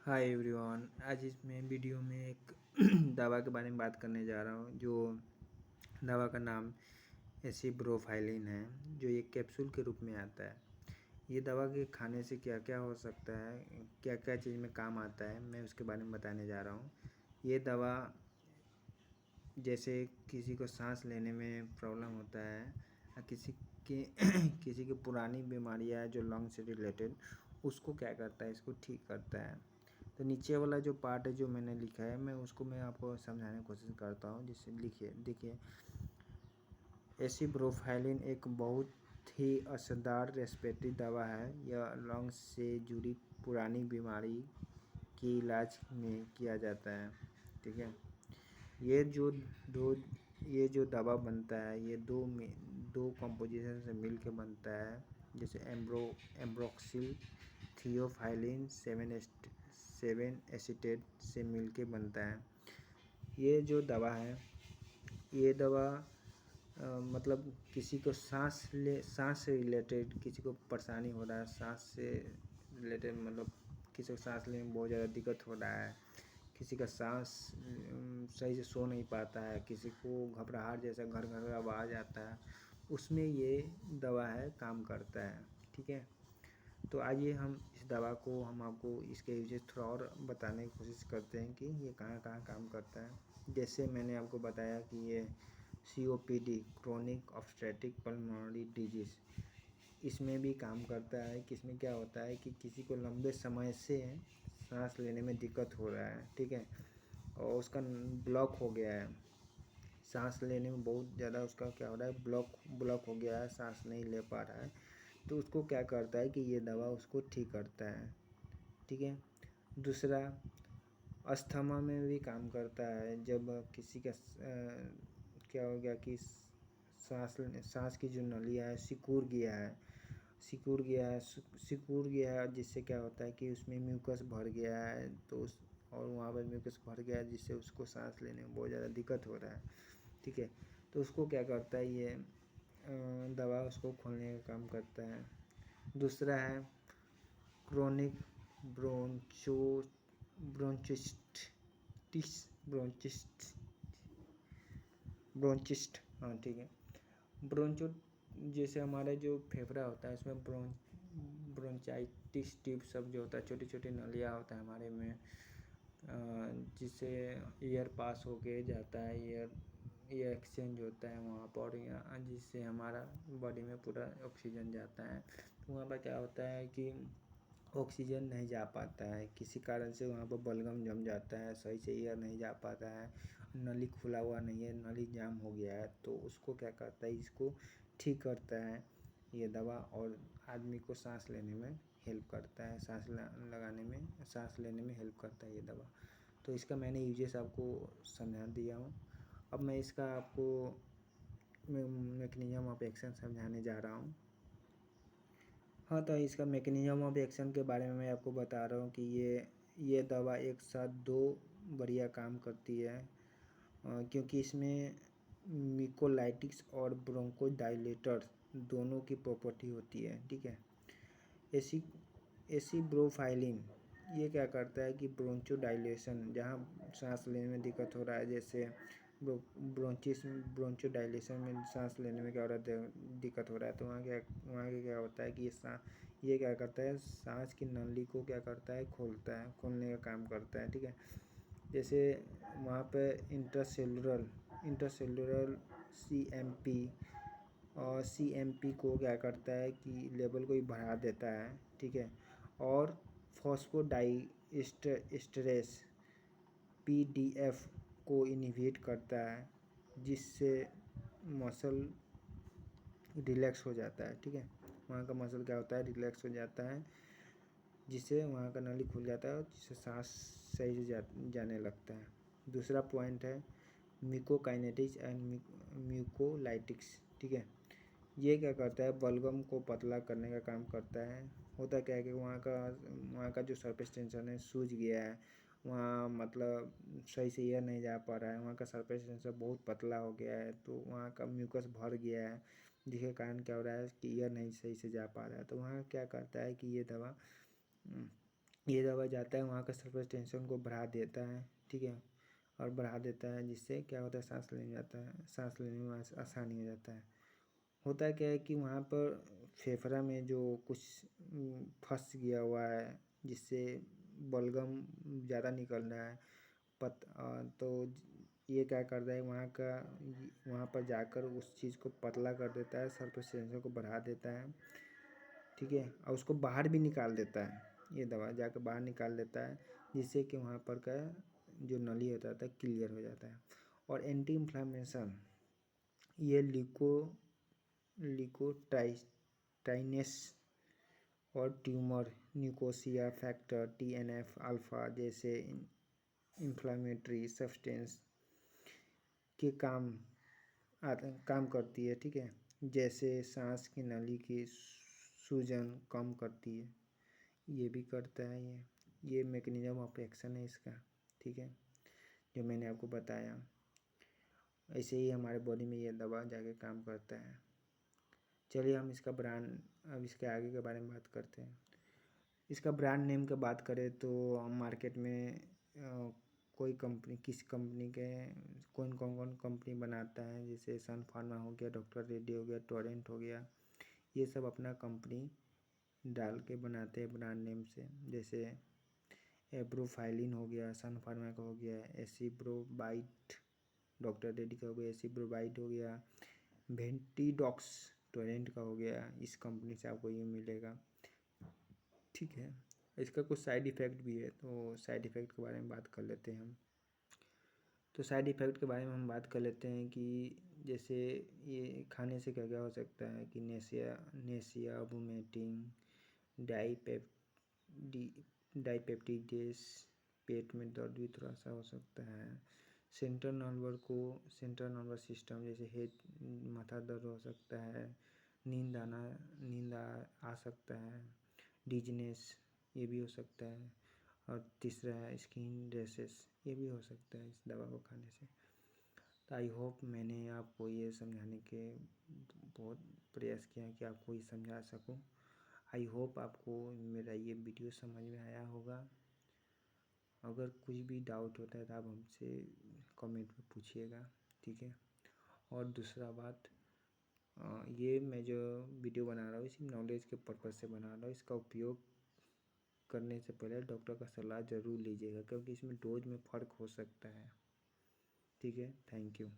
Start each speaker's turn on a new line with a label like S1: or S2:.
S1: Hi everyone, आज इस मैं वीडियो में एक दवा के बारे में बात करने जा रहा हूँ। जो दवा का नाम एसिब्रोफाइलिन है, जो एक कैप्सूल के रूप में आता है। ये दवा के खाने से क्या क्या हो सकता है, क्या क्या चीज़ में काम आता है, मैं उसके बारे में बताने जा रहा हूँ। ये दवा जैसे किसी को सांस लेने में प्रॉब्लम होता है या किसी की पुरानी बीमारियाँ है जो लंग से रिलेटेड, उसको क्या करता है, इसको ठीक करता है। तो नीचे वाला जो पार्ट है जो मैंने लिखा है, मैं आपको समझाने की कोशिश करता हूँ। जिससे लिखिए, देखिए, एसिब्रोफाइलिन एक बहुत ही असरदार रेस्पिरेटरी दवा है। यह लंग्स से जुड़ी पुरानी बीमारी के इलाज में किया जाता है। ठीक है, ये जो दो ये जो दवा बनता है, ये दो कंपोजिशन से मिल के बनता है। जैसे एम्ब्रोक्सिल थियोफाइलिन 7 एसीटेट से मिल के बनता है। ये जो दवा है, ये दवा मतलब किसी को सांस से रिलेटेड किसी को परेशानी हो रहा है, सांस से रिलेटेड मतलब किसी को सांस लेने में बहुत ज़्यादा दिक्कत हो रहा है, किसी का सांस सही से सो नहीं पाता है, किसी को घबराहट जैसा घर घर आवाज़ आता है, उसमें ये दवा है काम करता है। ठीक है, तो आइए हम इस दवा को हम आपको इसके यूजेस थोड़ा और बताने की कोशिश करते हैं कि ये कहाँ कहाँ काम करता है। जैसे मैंने आपको बताया कि ये COPD chronic obstructive pulmonary disease, इसमें भी काम करता है। कि इसमें क्या होता है कि किसी को लंबे समय से सांस लेने में दिक्कत हो रहा है, ठीक है, और उसका ब्लॉक हो गया है, सांस लेने में बहुत ज़्यादा उसका क्या हो रहा है, ब्लॉक हो गया है, सांस नहीं ले पा रहा है। तो उसको क्या करता है कि ये दवा उसको ठीक करता है। ठीक है, दूसरा, अस्थमा में भी काम करता है। जब किसी का क्या हो गया कि सांस की जो नलिया है सिकुड़ गया है, जिससे क्या होता है कि उसमें म्यूकस भर गया है, तो उस और वहाँ पर म्यूकस भर गया है, जिससे उसको सांस लेने में बहुत ज़्यादा दिक्कत हो रहा है। ठीक है, तो उसको क्या करता है, ये दवा उसको खोलने का काम करता है। दूसरा है क्रोनिक ब्रोंचो ब्रोंचिस्टिस ब्रोंचिस्ट ब्रोंचिस्ट हाँ ठीक है, ब्रोंचो जैसे हमारा जो फेफड़ा होता है, उसमें ब्रोंचाइटिस ट्यूब सब जो होता है, छोटी छोटी नलियाँ होता है हमारे में, जिससे एयर पास होके जाता है, एयर एक्सचेंज होता है वहाँ पर, यहाँ जिससे हमारा बॉडी में पूरा ऑक्सीजन जाता है। तो वहाँ पर क्या होता है कि ऑक्सीजन नहीं जा पाता है, किसी कारण से वहाँ पर बलगम जम जाता है, सही से एयर नहीं जा पाता है, नली खुला हुआ नहीं है, नली जाम हो गया है। तो उसको क्या करता है, इसको ठीक करता है ये दवा, और आदमी को सांस लेने में हेल्प करता है, सांस लेने में हेल्प करता है ये दवा। तो इसका मैंने यूजेस आपको समझा दिया हूँ। अब मैं इसका आपको मैकेनिज्म ऑफ एक्शन समझाने जा रहा हूँ। हाँ, तो इसका मैकेनिज्म ऑफ एक्शन के बारे में मैं आपको बता रहा हूँ कि ये दवा एक साथ दो बढ़िया काम करती है, क्योंकि इसमें म्यूकोलाइटिक्स और ब्रोंकोडाइलेटर दोनों की प्रॉपर्टी होती है। ठीक है, एसी एसिब्रोफाइलिन ये क्या करता है कि ब्रोंचोडाइलेशन, जहाँ सांस लेने में दिक्कत हो रहा है, जैसे ब्रोंचोडाइलेशन में सांस लेने में क्या हो रहा है, दिक्कत हो रहा है, तो वहाँ के क्या होता है कि ये क्या करता है, सांस की नली को क्या करता है, खोलने का काम करता है। ठीक है, जैसे वहाँ पे इंट्रासेलुलर CMP और CMP को क्या करता है कि लेवल को ही बढ़ा देता है। ठीक है, और फॉस्फोडाइस्टरेस PDF को इनहिबिट करता है, जिससे मसल रिलैक्स हो जाता है। ठीक है, वहाँ का मसल क्या होता है, रिलैक्स हो जाता है, जिससे वहाँ का नली खुल जाता है और जिससे सांस सही से जाने लगता है। दूसरा पॉइंट है म्यूकोकाइनेटिक्स एंड म्यूकोलाइटिक्स। ठीक है, ये क्या करता है, बलगम को पतला करने का काम करता है। होता क्या है कि वहाँ का जो सरफेस टेंशन है सूज गया है, वहाँ मतलब सही से एयर नहीं जा पा रहा है, वहाँ का सरफेस टेंशन बहुत पतला हो गया है, तो वहाँ का म्यूकस भर गया है, जिसके कारण क्या हो रहा है कि एयर नहीं सही से जा पा रहा है। तो वहाँ क्या करता है कि ये दवा ये दवा जाता है वहाँ का सरफेस टेंशन को बढ़ा देता है, ठीक है, और बढ़ा देता है, जिससे क्या होता है सांस लेने जाता है, सांस लेने में आसानी हो जाता है। होता क्या है कि वहाँ पर फेफड़ा में जो कुछ फंस गया हुआ है, जिससे बलगम ज़्यादा निकल रहा है तो ये क्या करता है वहाँ पर जाकर उस चीज़ को पतला कर देता है, सरफेस टेंशन को बढ़ा देता है, ठीक है, और उसको बाहर भी निकाल देता है। ये दवा जाकर बाहर निकाल देता है, जिससे कि वहाँ पर का जो नली होता है क्लियर हो जाता है। और एंटी इन्फ्लामेशन ये लिकोट्राइनेस और tumour Nicosia factor TNF alpha जैसे इन्फ्लामेटरी सब्सटेंस के काम करती है, ठीक है, जैसे सांस की नली की सूजन कम करती है, ये भी करता है। ये मैकेनिज्म ऑफ एक्शन है इसका, ठीक है, जो मैंने आपको बताया। ऐसे ही हमारे बॉडी में ये दवा जाके काम करता है। चलिए हम इसका ब्रांड अब इसके आगे के बारे में बात करते हैं। इसका ब्रांड नेम की बात करें तो मार्केट में कोई कंपनी किस कंपनी के कौन कंपनी बनाता है, जैसे सन फार्मा हो गया, डॉक्टर रेड्डी हो गया, टोरेंट हो गया, ये सब अपना कंपनी डाल के बनाते हैं ब्रांड नेम से। जैसे एब्रोफाइलिन हो गया सन फार्मा का हो गया, एसिब्रोबाइट डॉक्टर रेड्डी का हो गया, एसिब्रोबाइट हो गया, वेंटीडॉक्स टोरेंट का हो गया। इस कंपनी से आपको ये मिलेगा, ठीक है। इसका कुछ साइड इफ़ेक्ट भी है, तो साइड इफ़ेक्ट के बारे में बात कर लेते हैं हम। तो साइड इफ़ेक्ट के बारे में हम बात कर लेते हैं कि जैसे ये खाने से क्या क्या हो सकता है कि नेसिया वोमिटिंग डाइपेप्टिडेस, पेट में दर्द भी थोड़ा सा हो सकता है। सेंट्रल नर्वस सिस्टम जैसे हेड माथा दर्द हो सकता है, नींद आ सकता है, डिजनेस ये भी हो सकता है, और तीसरा है स्किन रैशेस, ये भी हो सकता है इस दवा को खाने से। तो आई होप मैंने आपको ये समझाने के बहुत प्रयास किया कि आपको ये समझा सकूं। आई होप आपको मेरा ये वीडियो समझ में आया होगा। अगर कुछ भी डाउट होता है तो आप हमसे कमेंट में पूछिएगा, ठीक है। और दूसरा बात, ये मैं जो वीडियो बना रहा हूँ इसी नॉलेज के पर्पज़ से बना रहा हूँ। इसका उपयोग करने से पहले डॉक्टर का सलाह ज़रूर लीजिएगा, क्योंकि इसमें डोज में फ़र्क हो सकता है, ठीक है। Thank you.